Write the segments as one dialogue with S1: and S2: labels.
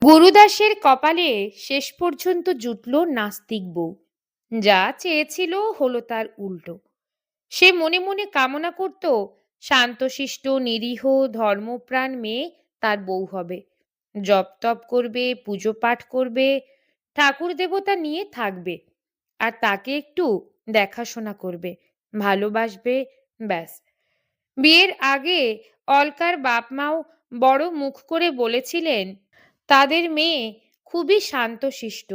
S1: গুরুদাসের কপালে শেষ পর্যন্ত জুটল নাস্তিক বউ। যা চেয়েছিল হলো তার উল্টো। সে মনে মনে কামনা করত শান্তশিষ্ট নিরীহ ধর্মপ্রাণ মেয়ে তার বউ হবে, জপ তপ করবে, পুজো পাঠ করবে, ঠাকুর দেবতা নিয়ে থাকবে, আর তাকে একটু দেখাশোনা করবে, ভালোবাসবে, ব্যাস। বিয়ের আগে অলকার বাপ মাও বড় মুখ করে বলেছিলেন তাদের মেয়ে খুবই শান্তশিষ্ট,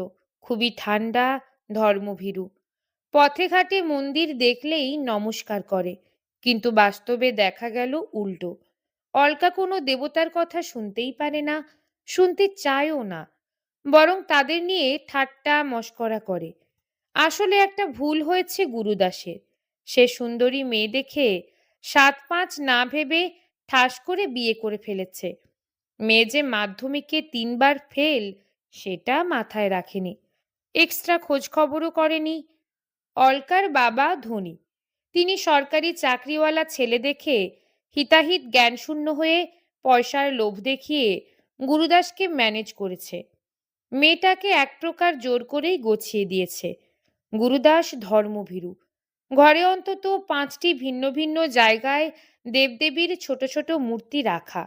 S1: খুবই ঠান্ডা, ধর্মভীরু, পথে ঘাটে মন্দির দেখলেই নমস্কার করে। কিন্তু বাস্তবে দেখা গেল উল্টো। অলকা কোনো দেবতার কথা শুনতেই পারে না, শুনতে চায়ও না, বরং তাদের নিয়ে ঠাট্টা মশকরা করে। আসলে একটা ভুল হয়েছে গুরুদাসের। সে সুন্দরী মেয়ে দেখে সাত পাঁচ না ভেবে ঠাস করে বিয়ে করে ফেলেছে। মেয়ে যে মাধ্যমিকে 3বার ফেল, সেটা মাথায় রাখেনি, এক্সট্রা খোঁজ খবরও করেনি। অলকার বাবা ধনী, তিনি সরকারি চাকরিওয়ালা ছেলে দেখে হিতাহিত জ্ঞানশূন্য হয়ে পয়সার লোভ দেখিয়ে গুরুদাসকে ম্যানেজ করেছে। মেয়েটাকে এক প্রকার জোর করেই গছিয়ে দিয়েছে। গুরুদাস ধর্মভীরু, ঘরে অন্তত 5টি ভিন্ন ভিন্ন জায়গায় দেবদেবীর ছোট ছোট মূর্তি রাখা।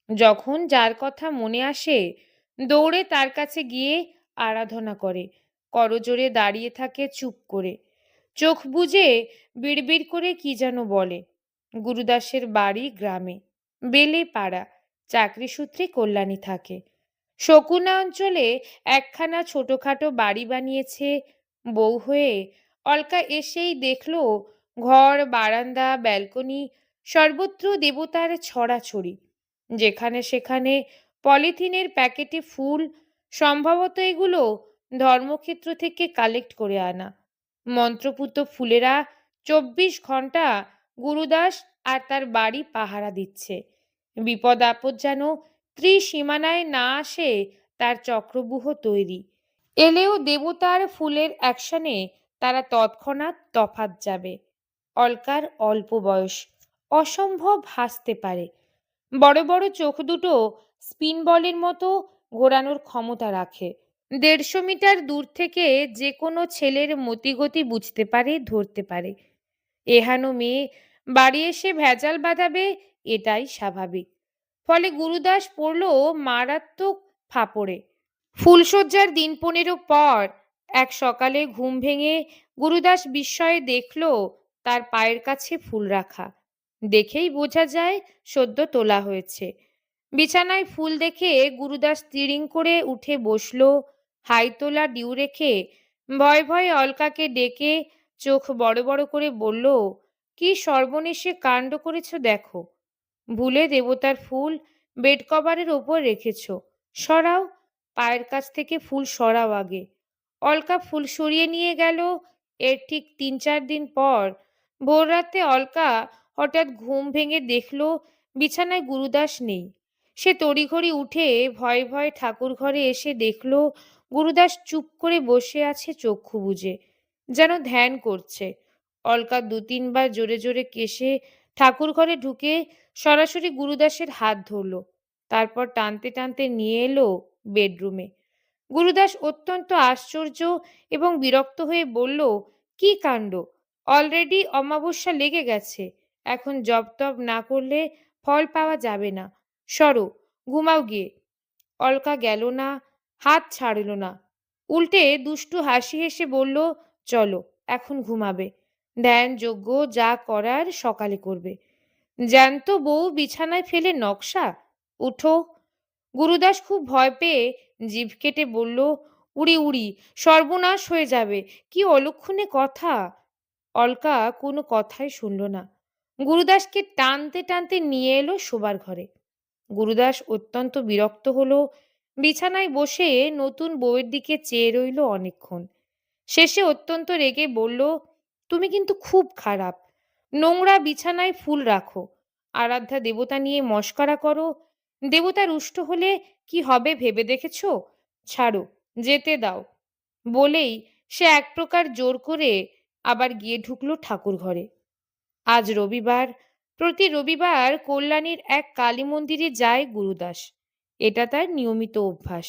S1: যখন যার কথা মনে আসে দৌড়ে তার কাছে গিয়ে আরাধনা করে, করজোড়ে দাঁড়িয়ে থাকে চুপ করে, চোখ বুজে বিড়বিড় করে কি যেন বলে। গুরুদাসের বাড়ি গ্রামে, বেলে পাড়া, চাকরি সূত্রে কল্যাণী থাকে। শকুনা অঞ্চলে একখানা ছোটখাটো বাড়ি বানিয়েছে বউ হয়ে। অলকা এসেই দেখলো ঘর, বারান্দা, ব্যালকনি সর্বত্র দেবতার ছড়াছড়ি। যেখানে সেখানে পলিথিনের প্যাকেটে ফুল, সম্ভবত এগুলো ধর্মক্ষেত্র থেকে কালেক্ট করে আনা। মন্ত্রপুত ফুলেরা 24 ঘন্টা গুরুদাস আর তার বাড়ি পাহারা দিচ্ছে। বিপদ আপদ যেন ত্রিসীমানায় না আসে তার চক্রব্যূহ তৈরি। এলেও দেবতার ফুলের অ্যাকশনে তারা তৎক্ষণাৎ তফাৎ যাবে। অলকার অল্প বয়স, অসম্ভব হাসতে পারে। বড় বড় চোখ দুটো স্পিন বলের মতো ঘোরানোর ক্ষমতা রাখে। 150 মিটার দূর থেকে যে কোনো ছেলের মতিগতি বুঝতে পারে, ধরতে পারে। এহানো মেয়ে বাড়ি এসে ভেজাল বাঁধাবে, এটাই স্বাভাবিক। ফলে গুরুদাস পড়ল মারাত্মক ফাপড়ে। ফুলশয্যার দিন 15 পর এক সকালে ঘুম ভেঙে গুরুদাস বিস্ময়ে দেখল তার পায়ের কাছে ফুল রাখা। দেখেই বোঝা যায় সদ্য তোলা হয়েছে। বিছানায় ফুল দেখে গুরুদাস তিড়িং করে উঠে বসল, হাই তোলা ডিউ রেখে ভয়ে ভয়ে অলকাকে ডেকে চোখ বড় বড় করে বলল, কি সর্বনেশে কাণ্ড করেছ দেখো। ভুলে দেবতার ফুল বেড কভারের ওপর রেখেছ, সরাও, পায়ের কাছ থেকে ফুল সরাও আগে। অলকা ফুল সরিয়ে নিয়ে গেল। এর ঠিক 3-4 দিন পর ভোর রাতে অলকা হঠাৎ ঘুম ভেঙে দেখল বিছানায় গুরুদাস নেই। সে তড়িঘড়ি উঠে ভয়ে ভয়ে ঠাকুর ঘরে এসে দেখল গুরুদাস চুপ করে বসে আছে চক্ষু বুজে, যেন ধ্যান করছে। অলকা 2-3 বার জোরে জোরে কেশে ঠাকুর ঘরে ঢুকে সরাসরি গুরুদাসের হাত ধরল, তারপর টানতে টানতে নিয়ে এলো বেডরুমে। গুরুদাস অত্যন্ত আশ্চর্য এবং বিরক্ত হয়ে বলল, কি কাণ্ড, অলরেডি অমাবস্যা লেগে গেছে, এখন জপ তপ না করলে ফল পাওয়া যাবে না, সরো, ঘুমাও গিয়ে। অলকা গেল না, হাত ছাড়ল না, উল্টে দুষ্টু হাসি হেসে বলল, চলো, এখন ঘুমাবে, ধ্যান যজ্ঞ যা করার সকালে করবে। জ্যান্ত বউ বিছানায় ফেলে নকশা, উঠো। গুরুদাস খুব ভয় পেয়ে জিভ কেটে বলল, উড়ি উড়ি, সর্বনাশ হয়ে যাবে, কি অলক্ষণে কথা। অলকা কোনো কথাই শুনল না, গুরুদাসকে টানতে টানতে নিয়ে এলো শোবার ঘরে। গুরুদাস অত্যন্ত বিরক্ত হলো, বিছানায় বসে নতুন বউয়ের দিকে চেয়ে রইল অনেকক্ষণ। শেষে অত্যন্ত রেগে বলল, তুমি কিন্তু খুব খারাপ, নোংরা বিছানায় ফুল রাখো, আরাধ্যা দেবতা নিয়ে মশকরা করো, দেবতা রুষ্ট হলে কি হবে ভেবে দেখেছো? ছাড়ো, যেতে দাও। বলেই সে এক প্রকার জোর করে আবার গিয়ে ঢুকলো ঠাকুর ঘরে। আজ রবিবার, প্রতি রবিবার কল্যাণীর এক কালী মন্দিরে যায় গুরুদাস। এটা তার নিয়মিত অভ্যাস।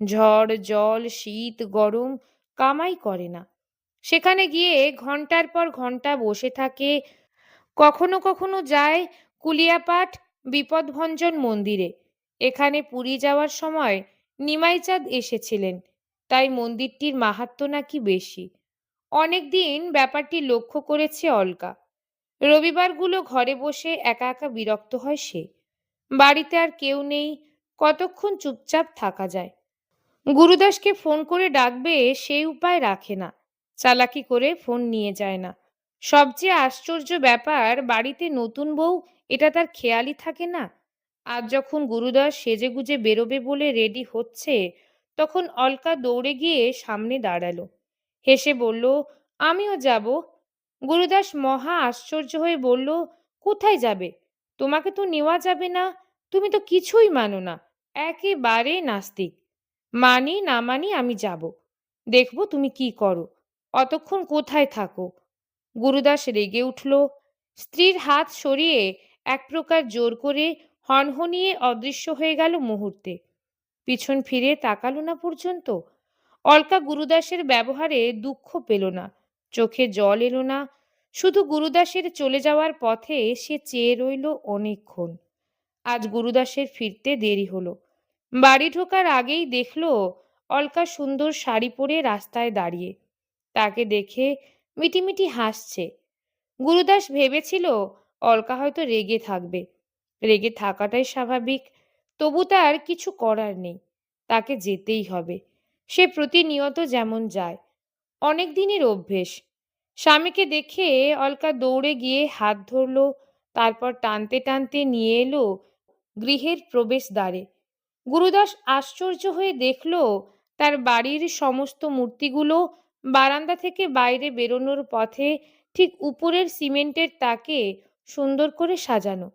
S1: ঝড় জল শীত গরম কামাই করে না। সেখানে গিয়ে ঘন্টার পর ঘন্টা বসে থাকে। কখনো কখনো যায় কুলিয়াপাট বিপদভঞ্জন মন্দিরে। এখানে পুরী যাওয়ার সময় নিমাইচাঁদ এসেছিলেন, তাই মন্দিরটির মাহাত্ম্য নাকি বেশি। অনেকদিন ব্যাপারটি লক্ষ্য করেছে অলকা। রবিবারগুলো ঘরে বসে একা একা বিরক্ত হয় সে। বাড়িতে আর কেউ নেই, কতক্ষণ চুপচাপ থাকা যায়। গুরুদাসকে ফোন করে ডাকবে সেই উপায় রাখে না। চালাকি করে ফোন নিয়ে যায় না। সবচেয়ে আশ্চর্য ব্যাপার, বাড়িতে নতুন বউ, এটা তার খেয়ালই থাকে না। আজ যখন গুরুদাস সেজেগুজে বেরোবে বলে রেডি হচ্ছে, তখন অলকা দৌড়ে গিয়ে সামনে দাঁড়ালো। হেসে বলল, আমিও যাব। গুরুদাস মহা আশ্চর্য হয়ে বলল, কোথায় যাবে? তোমাকে তো নেওয়া যাবে না। তুমি তো কিছুই মানো না, একেবারে নাস্তিক। মানি না মানি আমি যাব, দেখব তুমি কি করো, অতক্ষণ কোথায় থাকো। গুরুদাস রেগে উঠল। স্ত্রীর হাত সরিয়ে এক প্রকার জোর করে হনহনিয়ে অদৃশ্য হয়ে গেল মুহূর্তে। পিছন ফিরে তাকালো না পর্যন্ত। অলকা গুরুদাসের ব্যবহারে দুঃখ পেল না, চোখে জল এলো না। শুধু গুরুদাসের চলে যাওয়ার পথে সে চেয়ে রইল অনেকক্ষণ। আজ গুরুদাসের ফিরতে দেরি হলো। বাড়ি ঢোকার আগেই দেখল অলকা সুন্দর শাড়ি পরে রাস্তায় দাঁড়িয়ে। তাকে দেখে মিটিমিটি হাসছে। গুরুদাস ভেবেছিল অলকা হয়তো রেগে থাকবে। রেগে থাকাটাই স্বাভাবিক। তবু তার কিছু করার নেই, তাকে যেতেই হবে। সে প্রতিনিয়ত যেমন যায়, অনেক দিনের অভ্যেস। স্বামীকে দেখে অলকা দৌড়ে গিয়ে হাত ধরল, তারপর টানতে টানতে নিয়ে এলো গৃহের প্রবেশদ্বারে। গুরুদাস আশ্চর্য হয়ে দেখল তার বাড়ির সমস্ত মূর্তিগুলো বারান্দা থেকে বাইরে বেরোনোর পথে ঠিক উপরের সিমেন্টের তাকে সুন্দর করে সাজানো।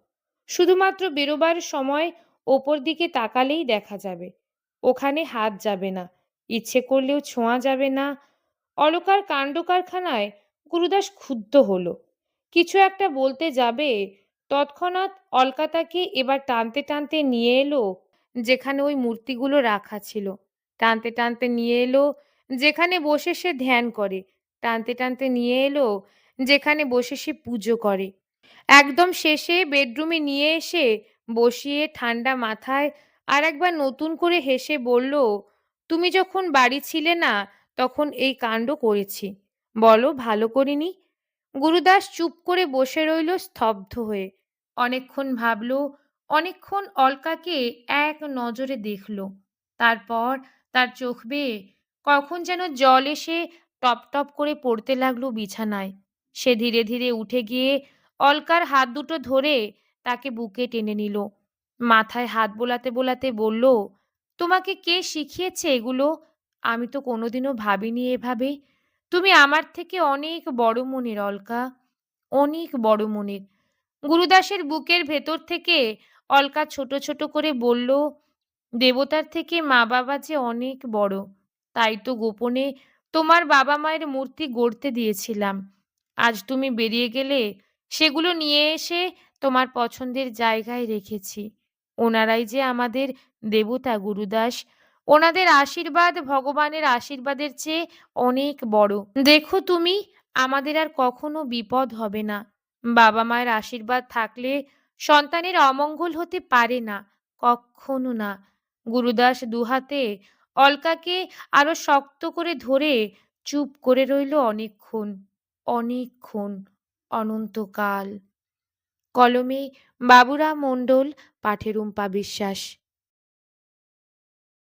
S1: শুধুমাত্র বেরোবার সময় ওপর দিকে তাকালেই দেখা যাবে। ওখানে হাত যাবে না, ইচ্ছে করলেও ছোঁয়া যাবে না। অলকার কাণ্ড কারখানায় গুরুদাস ক্ষুব্ধ হলো। কিছু একটা বলতে যাবে, তৎক্ষণাৎ অলকা তাকে এবার টানতে টানতে নিয়ে এলো যেখানে ওই মূর্তিগুলো রাখা ছিল। টানতে টানতে নিয়ে এলো যেখানে বসে সে ধ্যান করে। টানতে টানতে নিয়ে এলো যেখানে বসে সে পুজো করে। একদম শেষে বেডরুমে নিয়ে এসে বসিয়ে ঠান্ডা মাথায় আর একবার নতুন করে হেসে বলল, তুমি যখন বাড়ি ছিলে না তখন এই কাণ্ড করেছি, বলো ভালো করিনি? গুরুদাস চুপ করে বসে রইল স্তব্ধ হয়ে। অনেকক্ষণ ভাবল, অনেকক্ষণ অলকাকে এক নজরে দেখল। তারপর তার চোখ বেয়ে কখন যেন জল এসে টপ টপ করে পড়তে লাগলো বিছানায়। সে ধীরে ধীরে উঠে গিয়ে অলকার হাত দুটো ধরে তাকে বুকে টেনে নিল। মাথায় হাত বোলাতে বোলাতে বলল, তোমাকে কে শিখিয়েছে এগুলো? আমি তো কোনোদিনও ভাবিনি এভাবে। তুমি আমার থেকে অনেক বড় মনের অলকা, অনেক বড় মনের। গুরুদাসের বুকের ভেতর থেকে অলকা ছোট ছোট করে বলল, দেবতার থেকে মা বাবা যে অনেক বড়, তাই তো গোপনে তোমার বাবা মায়ের মূর্তি গড়তে দিয়েছিলাম। আজ তুমি বেরিয়ে গেলে সেগুলো নিয়ে এসে তোমার পছন্দের জায়গায় রেখেছি। ওনারাই যে আমাদের দেবতা গুরুদাস। ওনাদের আশীর্বাদ ভগবানের আশীর্বাদের চেয়ে অনেক বড়। দেখো তুমি, আমাদের আর কখনো বিপদ হবে না। বাবা মায়ের আশীর্বাদ থাকলে সন্তানের অমঙ্গল হতে পারে না, কক্ষনো না। গুরুদাস দুহাতে অলকাকে আরো শক্ত করে ধরে চুপ করে রইল অনেকক্ষণ, অনেকক্ষণ, অনন্তকাল। কলমে বাবুরাম মণ্ডল, পাঠে রুম্পা বিশ্বাস।